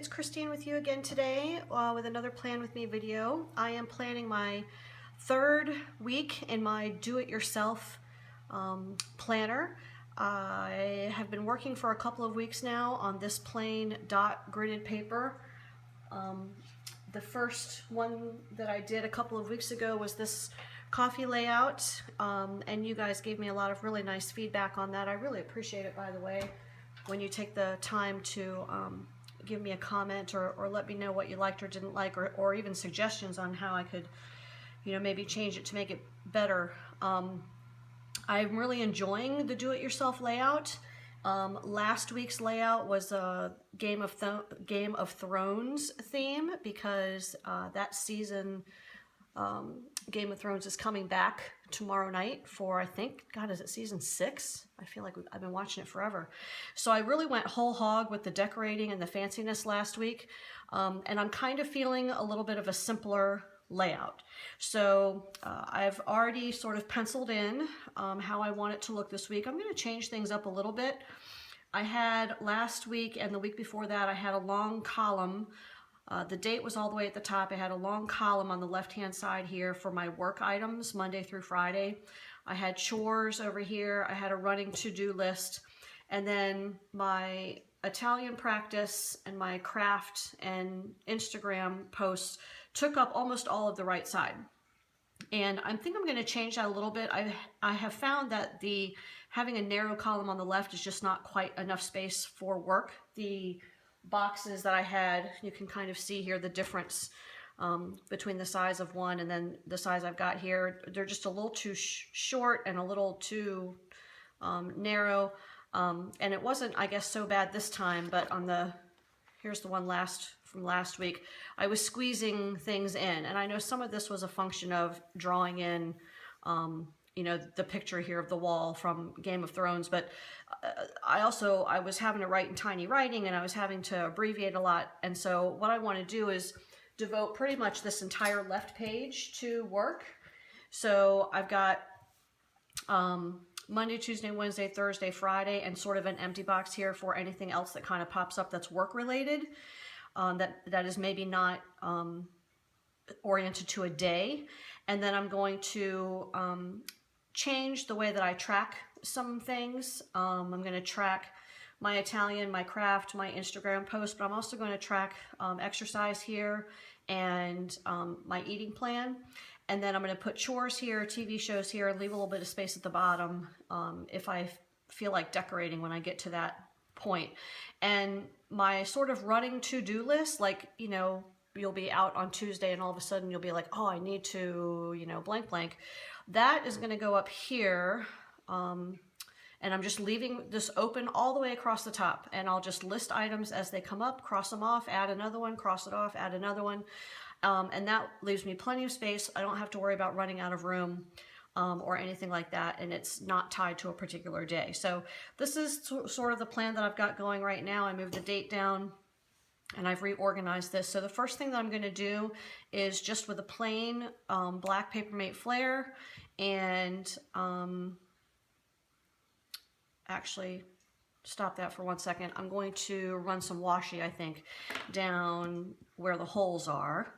it's Christine with you again today with another Plan With Me video. I am planning my third week in my do-it-yourself planner. I have been working for a couple of weeks now on this plain dot gridded paper. The first one that I did a couple of weeks ago was this coffee layout, and you guys gave me a lot of really nice feedback on that. I really appreciate it, by the way, when you take the time to give me a comment or let me know what you liked or didn't like, or even suggestions on how I could, maybe change it to make it better. I'm really enjoying the do-it-yourself layout. Last week's layout was a Game of Thrones theme, because that season, Game of Thrones is coming back tomorrow night for, I think, God, is it season 6? I feel like I've been watching it forever. So I really went whole hog with the decorating and the fanciness last week, and I'm kind of feeling a little bit of a simpler layout. So I've already sort of penciled in how I want it to look this week. I'm going to change things up a little bit. I had last week and the week before that, I had a long column. The date was all the way at the top. I had a long column on the left-hand side here for my work items, Monday through Friday. I had chores over here. I had a running to-do list. And then my Italian practice and my craft and Instagram posts took up almost all of the right side. And I think I'm going to change that a little bit. I have found that having a narrow column on the left is just not quite enough space for work. The boxes that I had, you can kind of see here the difference between the size of one and then the size I've got here. They're just a little too short and a little too narrow, and it wasn't, I guess, so bad this time, but here's the one from last week, I was squeezing things in, and I know some of this was a function of drawing in the picture here of the wall from Game of Thrones, but I was having to write in tiny writing, and I was having to abbreviate a lot. And so what I want to do is devote pretty much this entire left page to work. So I've got Monday, Tuesday, Wednesday, Thursday, Friday, and sort of an empty box here for anything else that kind of pops up that's work related, that is maybe not oriented to a day. And then I'm going to change the way that I track some things. I'm going to track my Italian, my craft, my Instagram post, but I'm also going to track exercise here and my eating plan. And then I'm going to put chores here, TV shows here, and leave a little bit of space at the bottom if I feel like decorating when I get to that point. And my sort of running to-do list, like, you'll be out on Tuesday and all of a sudden you'll be like, oh, I need to, blank blank. That is going to go up here, and I'm just leaving this open all the way across the top, and I'll just list items as they come up, cross them off, add another one, cross it off, add another one, and that leaves me plenty of space. I don't have to worry about running out of room or anything like that, and it's not tied to a particular day. So this is sort of the plan that I've got going right now. I moved the date down, and I've reorganized this. So the first thing that I'm going to do is just with a plain black Papermate flare, and actually stop that for 1 second. I'm going to run some washi, I think, down where the holes are.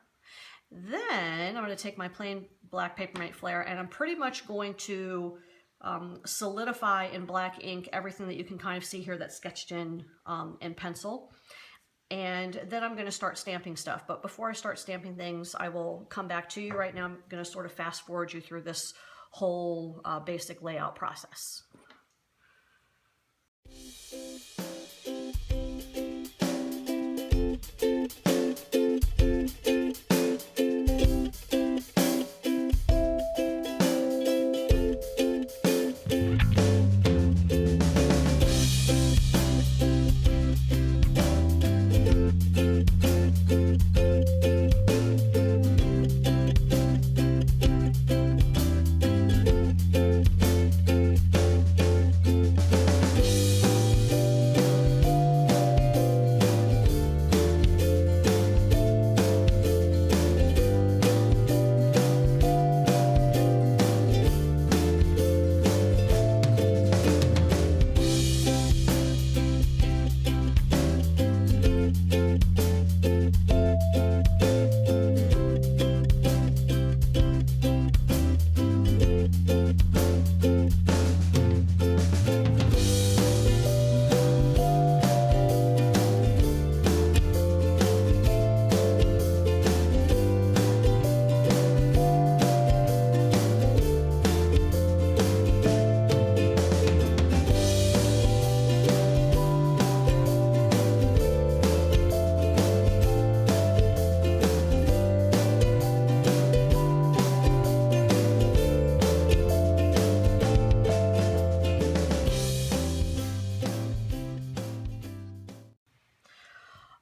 Then I'm going to take my plain black Papermate flare, and I'm pretty much going to solidify in black ink everything that you can kind of see here that's sketched in pencil. And then I'm going to start stamping stuff. But before I start stamping things, I will come back to you. Right now I'm going to sort of fast forward you through this whole basic layout process.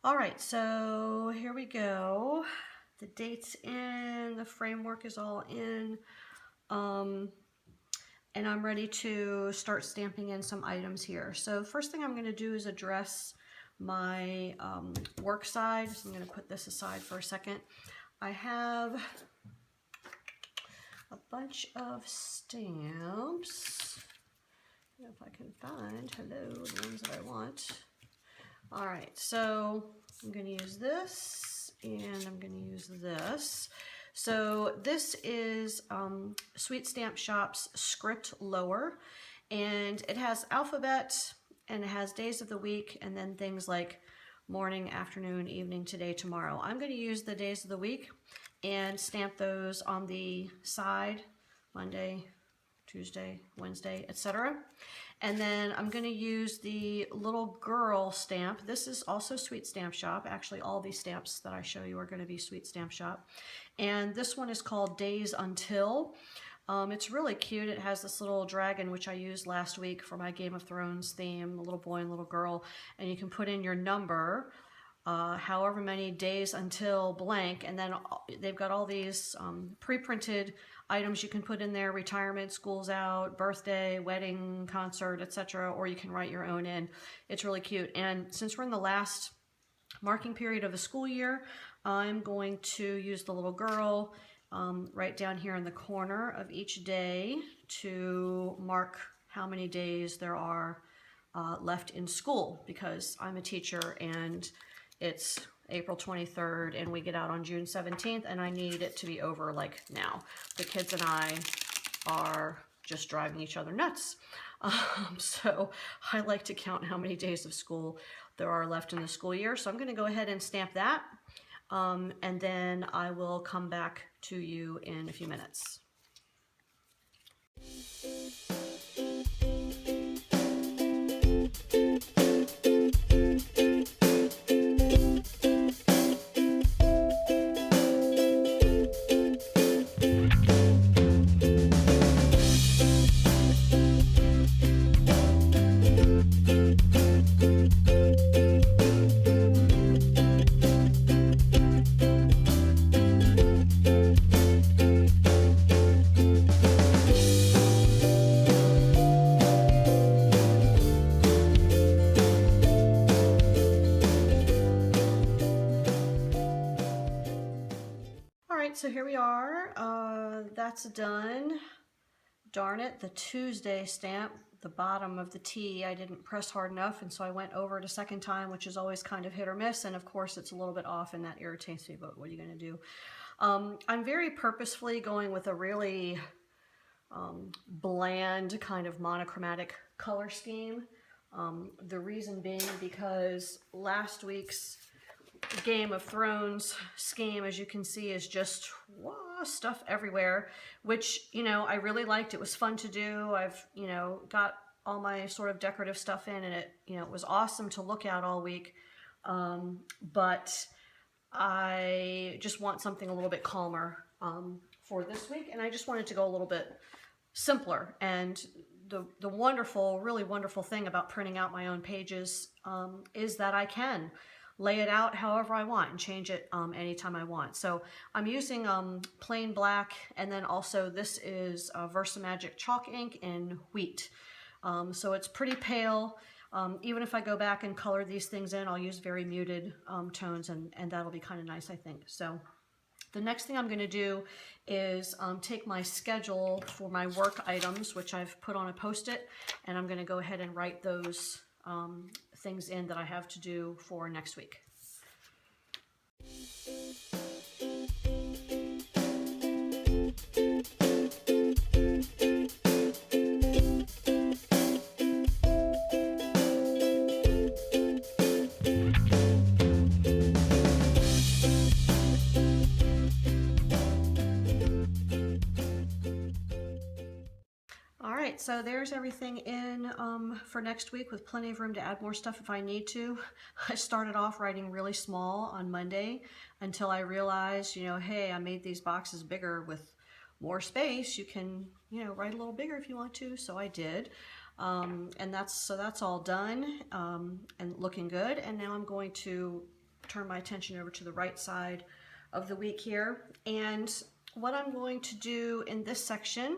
All right, so here we go. The date's in, the framework is all in, and I'm ready to start stamping in some items here. So first thing I'm going to do is address my work side. So I'm going to put this aside for a second. I have a bunch of stamps. If I can find, hello, the ones that I want. All right, so I'm going to use this and I'm going to use this. So this is Sweet Stamp Shop's Script Lower, and it has alphabet and it has days of the week and then things like morning, afternoon, evening, today, tomorrow. I'm going to use the days of the week and stamp those on the side, Monday, Tuesday, Wednesday, etc. And then I'm going to use the little girl stamp. This is also Sweet Stamp Shop. Actually, all these stamps that I show you are going to be Sweet Stamp Shop. And this one is called Days Until. It's really cute. It has this little dragon, which I used last week for my Game of Thrones theme, a little boy and little girl. And you can put in your number, however many days until blank. And then they've got all these pre-printed items you can put in there: retirement, school's out, birthday, wedding, concert, etc. Or you can write your own in. It's really cute. And since we're in the last marking period of the school year, I'm going to use the little girl right down here in the corner of each day to mark how many days there are left in school, because I'm a teacher and it's April 23rd and we get out on June 17th and I need it to be over like now. The kids and I are just driving each other nuts. So I like to count how many days of school there are left in the school year. So I'm going to go ahead and stamp that. And then I will come back to you in a few minutes. So here we are. That's done. Darn it, the Tuesday stamp, the bottom of the T, I didn't press hard enough, and so I went over it a second time, which is always kind of hit or miss, and of course it's a little bit off and that irritates me, but what are you going to do? I'm very purposefully going with a really bland kind of monochromatic color scheme. The reason being because last week's Game of Thrones scheme, as you can see, is just stuff everywhere, which, you know, I really liked. It was fun to do. I've, you know, got all my sort of decorative stuff in, and it, you know, it was awesome to look at all week. But I just want something a little bit calmer for this week, and I just wanted to go a little bit simpler. And the wonderful, really wonderful thing about printing out my own pages is that I can lay it out however I want and change it anytime I want. So I'm using plain black, and then also this is Versamagic chalk ink in wheat. So it's pretty pale. Even if I go back and color these things in, I'll use very muted tones, and that'll be kind of nice, I think. So the next thing I'm going to do is take my schedule for my work items, which I've put on a Post-it, and I'm going to go ahead and write those things in that I have to do for next week. So there's everything in for next week, with plenty of room to add more stuff if I need to. I started off writing really small on Monday until I realized, you know, hey, I made these boxes bigger with more space. You can, you know, write a little bigger if you want to. So I did. And that's all done and looking good. And now I'm going to turn my attention over to the right side of the week here. And what I'm going to do in this section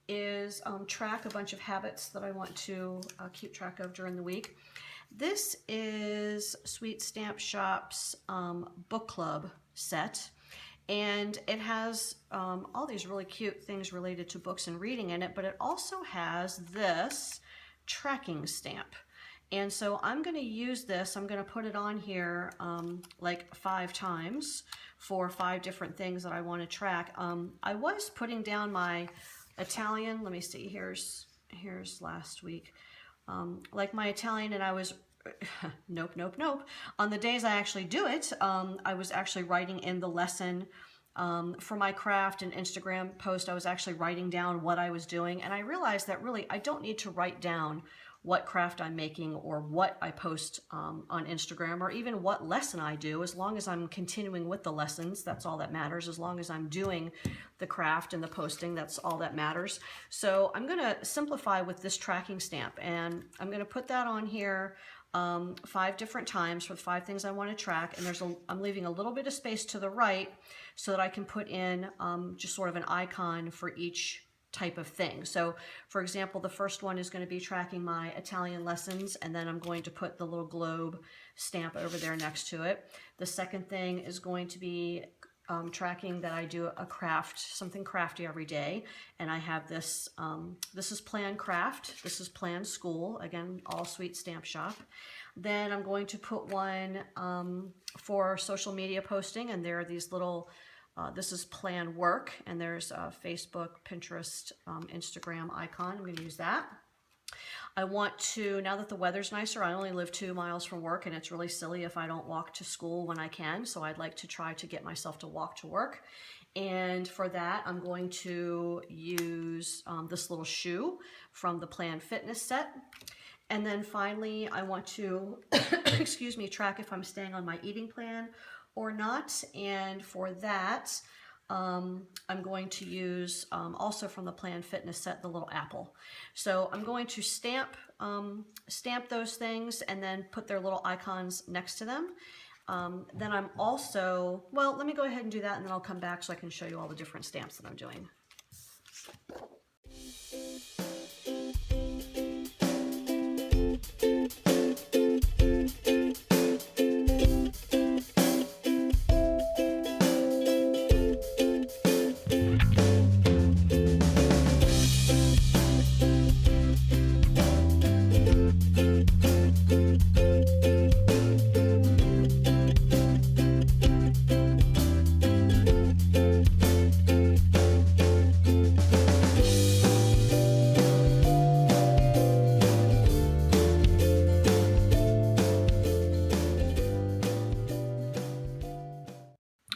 is track a bunch of habits that I want to keep track of during the week. This is Sweet Stamp Shop's book club set, and it has all these really cute things related to books and reading in it, but it also has this tracking stamp. And so I'm going to use this, I'm going to put it on here like 5 times for 5 different things that I want to track. I was putting down my Italian, let me see, here's last week. Like my Italian, and I was, nope. On the days I actually do it, I was actually writing in the lesson for my craft and Instagram post. I was actually writing down what I was doing, and I realized that really I don't need to write down what craft I'm making or what I post on Instagram, or even what lesson I do. As long as I'm continuing with the lessons, that's all that matters. As long as I'm doing the craft and the posting, that's all that matters. So I'm going to simplify with this tracking stamp, and I'm going to put that on here 5 different times for the 5 things I want to track. And I'm leaving a little bit of space to the right so that I can put in just sort of an icon for each type of thing. So for example, the first one is going to be tracking my Italian lessons, and then I'm going to put the little globe stamp over there next to it. The second thing is going to be tracking that I do a craft, something crafty every day, and I have this, this is Plan Craft, this is Plan School, again, all Sweet Stamp Shop. Then I'm going to put one for social media posting, and there are these little this is Plan Work, and there's a Facebook, Pinterest, Instagram icon. I'm going to use that. I want to, now that the weather's nicer, I only live 2 miles from work, and it's really silly if I don't walk to school when I can, so I'd like to try to get myself to walk to work. And for that, I'm going to use this little shoe from the Plan Fitness set. And then finally, I want to, excuse me, track if I'm staying on my eating plan or not. And for that, I'm going to use also from the Plan Fitness set, the little apple. So I'm going to stamp those things and then put their little icons next to them. Then I'm also, well, let me go ahead and do that, and then I'll come back so I can show you all the different stamps that I'm doing.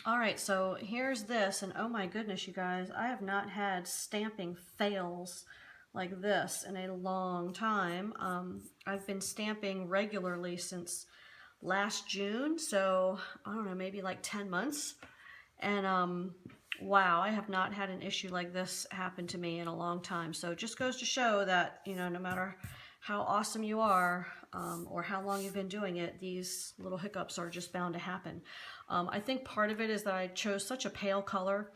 Alright, so here's this, and oh my goodness, you guys, I have not had stamping fails like this in a long time. I've been stamping regularly since last June, so I don't know, maybe like 10 months. And wow, I have not had an issue like this happen to me in a long time. So it just goes to show that, you know, no matter how awesome you are or how long you've been doing it, these little hiccups are just bound to happen. I think part of it is that I chose such a pale color.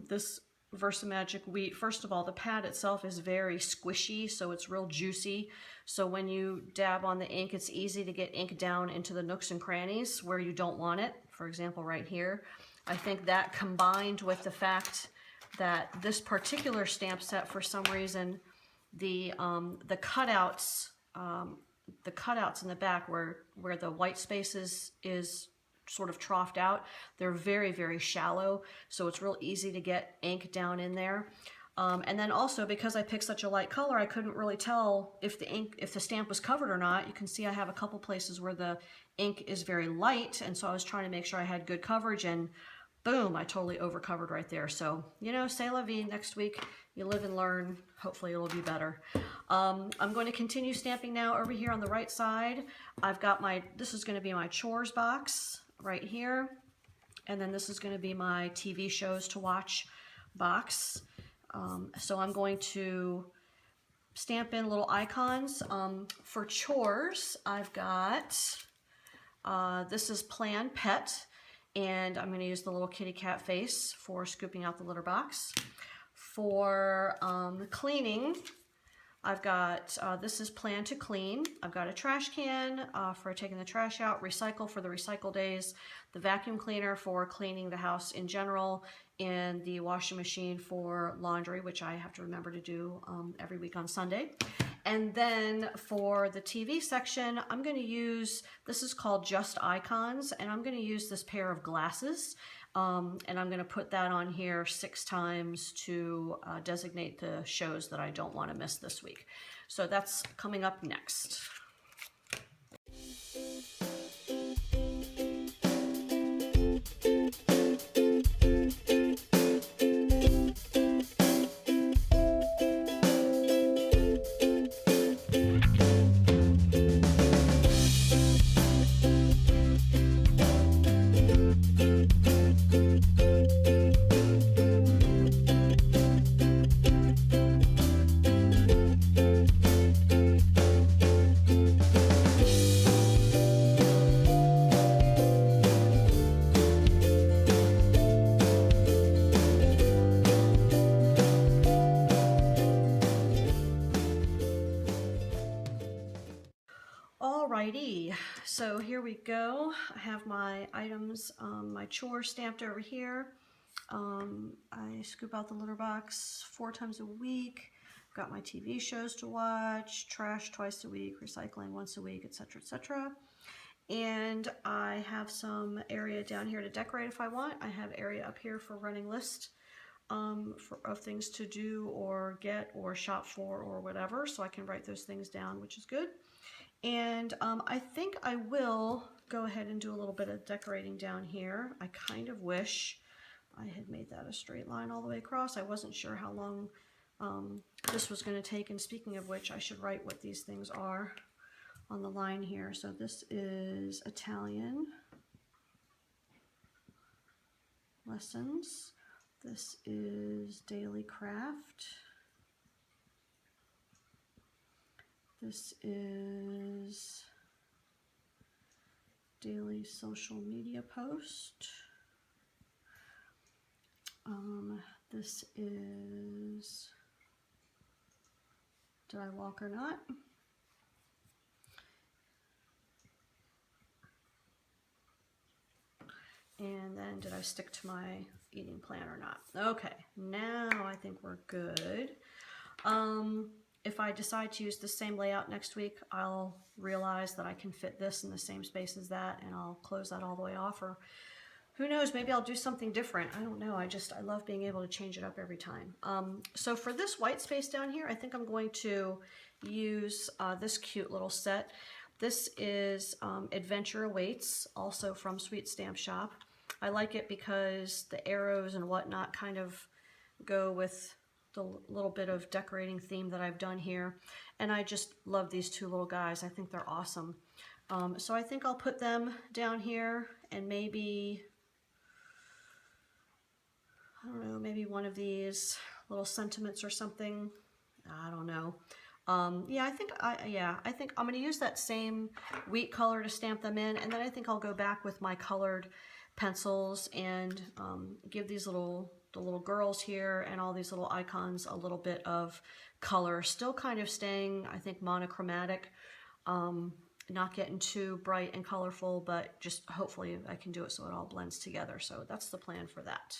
This Versamagic Wheat, first of all, the pad itself is very squishy, so it's real juicy. So when you dab on the ink, it's easy to get ink down into the nooks and crannies where you don't want it. For example, right here. I think that combined with the fact that this particular stamp set, for some reason, the cutouts in the back where the white space is sort of troughed out, they're very, very shallow, so it's real easy to get ink down in there. And then also, because I picked such a light color, I couldn't really tell if the stamp was covered or not. You can see I have a couple places where the ink is very light, and so I was trying to make sure I had good coverage, and boom, I totally overcovered right there. So, you know, c'est la vie. Next week, you live and learn. Hopefully it'll be better. I'm going to continue stamping now over here on the right side. I've got this is going to be my chores box right here. And then this is going to be my TV shows to watch box. So I'm going to stamp in little icons. For chores, I've got This is Plan Pet, and I'm going to use the little kitty cat face for scooping out the litter box. For cleaning, I've got, this is Plan to Clean. I've got a trash can for taking the trash out, recycle for the recycle days, the vacuum cleaner for cleaning the house in general, and the washing machine for laundry, which I have to remember to do every week on Sunday. And then for the TV section, I'm going to use, this is called Just Icons, and I'm going to use this pair of glasses. And I'm going to put that on here 6 times to designate the shows that I don't want to miss this week. So that's coming up next. Alrighty, so here we go. I have my items, my chores stamped over here. I scoop out the litter box 4 times a week. I've got my TV shows to watch, trash twice a week, recycling once a week, etc., etc. And I have some area down here to decorate if I want. I have area up here for running list of things to do or get or shop for or whatever, so I can write those things down, which is good. And I think I will go ahead and do a little bit of decorating down here. I kind of wish I had made that a straight line all the way across. I wasn't sure how long this was going to take, and speaking of which, I should write what these things are on the line here. So this is Italian lessons. This is daily craft. This is daily social media post. This is Did I Walk or Not? And then Did I Stick to My Eating Plan or Not? Okay, now I think we're good. If I decide to use the same layout next week, I'll realize that I can fit this in the same space as that, and I'll close that all the way off, or who knows, maybe I'll do something different. I don't know, I love being able to change it up every time. So for this white space down here, I think I'm going to use this cute little set. This is Adventure Awaits, also from Sweet Stamp Shop. I like it because the arrows and whatnot kind of go with the little bit of decorating theme that I've done here, and I just love these 2 little guys. I think they're awesome. So I think I'll put them down here, and maybe, I don't know, maybe one of these little sentiments or something. I don't know. Yeah, I think I'm going to use that same wheat color to stamp them in, and then I think I'll go back with my colored pencils and give these the little girls here and all these little icons a little bit of color, still kind of staying, I think, monochromatic, not getting too bright and colorful, but just hopefully I can do it so it all blends together. So that's the plan for that.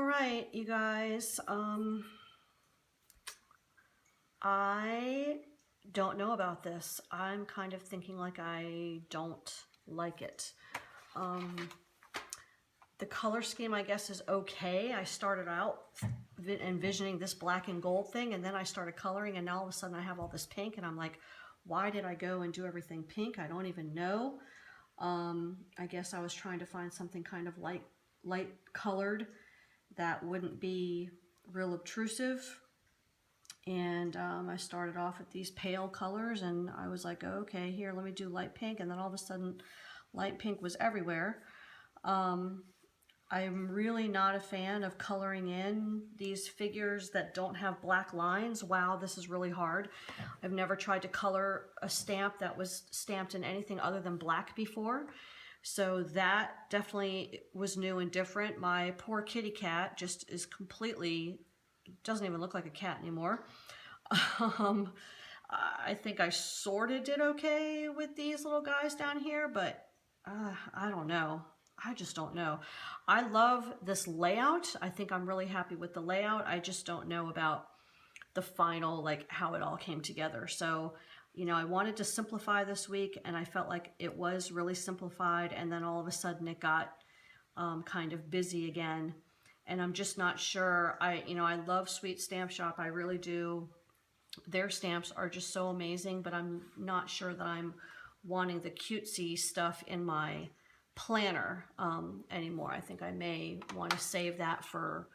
right, you guys, I don't know about this. I'm kind of thinking like I don't like it. The color scheme, I guess, is okay. I started out envisioning this black and gold thing, and then I started coloring, and now all of a sudden I have all this pink, and I'm like, why did I go and do everything pink? I don't even know. I guess I was trying to find something kind of light colored that wouldn't be real obtrusive. And I started off with these pale colors, and I was like, oh, okay, here, let me do light pink. And then all of a sudden, light pink was everywhere. I'm really not a fan of coloring in these figures that don't have black lines. Wow, this is really hard. I've never tried to color a stamp that was stamped in anything other than black before. So that definitely was new and different. My poor kitty cat just is completely, doesn't even look like a cat anymore. I think I sort of did okay with these little guys down here, but I don't know. I just don't know. I love this layout. I think I'm really happy with the layout. I just don't know about the final, like how it all came together. So, you know, I wanted to simplify this week, and I felt like it was really simplified, and then all of a sudden it got kind of busy again, and I'm just not sure. I love Sweet Stamp Shop. I really do. Their stamps are just so amazing, but I'm not sure that I'm wanting the cutesy stuff in my planner anymore. I think I may want to save that for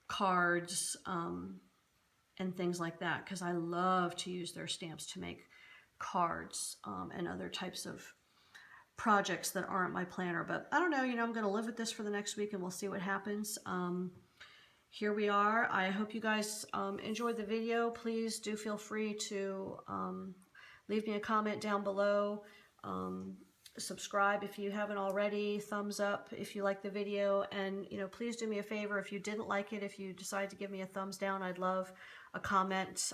cards and things like that, because I love to use their stamps to make cards and other types of projects that aren't my planner. But I don't know, I'm going to live with this for the next week, and we'll see what happens. Here we are. I hope you guys enjoyed the video. Please do feel free to leave me a comment down below. Subscribe if you haven't already. Thumbs up if you like the video. And, please do me a favor. If you didn't like it, if you decide to give me a thumbs down, I'd love a comment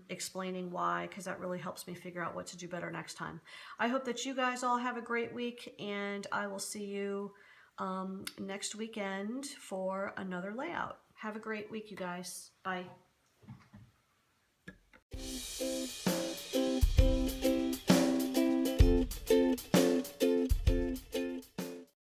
explaining why, because that really helps me figure out what to do better next time. I hope that you guys all have a great week, and I will see you next weekend for another layout. Have a great week, you guys. Bye.